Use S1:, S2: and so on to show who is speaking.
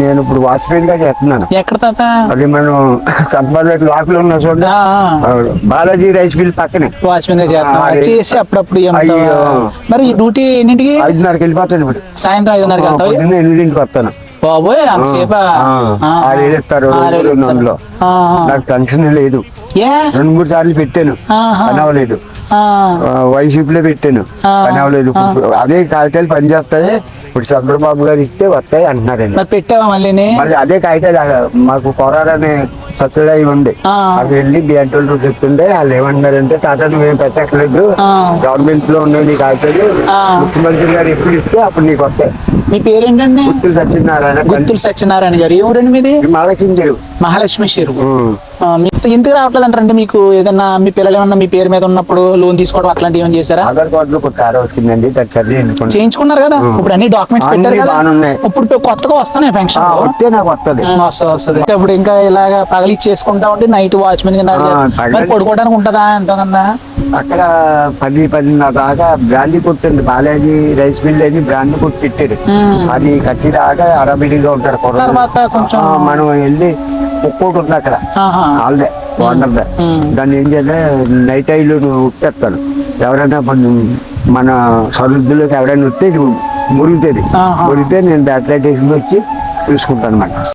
S1: నేను ఇప్పుడు వాచ్మెన్ గా చేస్తున్నాను.
S2: ఎక్కడ తాత?
S1: అది మనం సంపాదన లాక్ లో ఉన్న చూడండి, బాలాజీ రైస్ మిల్ పక్కనే
S2: వాచ్మెన్ గా చేస్తున్నా. చేసి అప్పుడప్పుడు
S1: అయ్యో.
S2: మరి ఈ డ్యూటీ ఎన్నింటికి?
S1: 5:30కి వెళ్ళిపోతాను ఇప్పుడు.
S2: సాయంత్రం 5:30కి వెళ్తావు?
S1: 8:00కి వస్తాను.
S2: బాబోయ్ అంతసేపా?
S1: 6 ఇస్తారు అందులో. నాకు టెన్షన్ లేదు. 2-3 సార్లు పెట్టాను, పని అవ్వలేదు. వైసీపీ లో పెట్టాను, పని అవ్వలేదు. అదే కాగితాలు పని చేస్తాయి. ఇప్పుడు చంద్రబాబు గారు ఇస్తే వస్తాయి అంటున్నారండి.
S2: మరి పెట్టావా మళ్ళీ?
S1: మళ్ళీ అదే కాగితాలు మాకు కొరారనే సబ్సిడీ ఉంది. అది వెళ్ళి బిఎంటోళ్ళు చెప్తుంటే వాళ్ళు ఏమన్నారంటే, తాత నువ్వేం పెట్టక్కర్లేదు, గవర్నమెంట్ లో ఉన్న నీ కాగితాలు ముఖ్యమంత్రి గారు ఎప్పుడు ఇస్తే అప్పుడు నీకు వస్తాయి.
S2: మీ పేరేంటండి?
S1: గుత్తులు సత్యనారాయణ.
S2: గుత్తులు సత్యనారాయణ గారు. ఏ ఊరండి మీది?
S1: మహాలక్ష్మి చెరువు.
S2: మహాలక్ష్మి చెరువు. ఎందుకు రావట్లేదు అంటారంటే, మీకు ఏదన్నా మీ పిల్లలు ఏమన్నా మీ పేరు మీద ఉన్నప్పుడు లోన్ తీసుకోవడం అట్లాంటివి ఏమైనా చేశారా?
S1: ఆధార్ కార్డులో కొత్త వచ్చిందండి,
S2: చేయించుకున్నారు కదా, ఇప్పుడు అన్ని డాక్యుమెంట్స్ పెట్టారు కదా. ఇప్పుడు కొత్తగా వస్తున్నాయి పెన్షన్.
S1: వస్తే నాకు వస్తుంది.
S2: వస్తుంది. ఇప్పుడు ఇంకా ఇలాగా పగలి చేసుకుంటా ఉంటే నైట్ వాచ్మెన్ కింద మరి పడుకోవడానికి ఉంటుందా ఎంతో కదా?
S1: అక్కడ 10-10:30 దాకా బ్రాండీ కొట్టింది. బాలాజీ రైస్ మిల్ అని బ్రాండీ కొట్టి పెట్టారు. అది కట్టి దాకా అడబిడిగా ఉంటారు.
S2: తర్వాత కొంచెం
S1: మనం వెళ్ళి ఒక్కోటి ఉంది అక్కడ వాళ్ళదే ఓనర్దే. దాన్ని ఏం చేయాలి, నైట్ ఐలు ఉట్టేస్తాను. ఎవరైనా మన సరుద్దులోకి ఎవరైనా వస్తే మురుగుతుంది. మురిగితే నేను బ్యాటరీ వచ్చి చూసుకుంటాను అన్నమాట.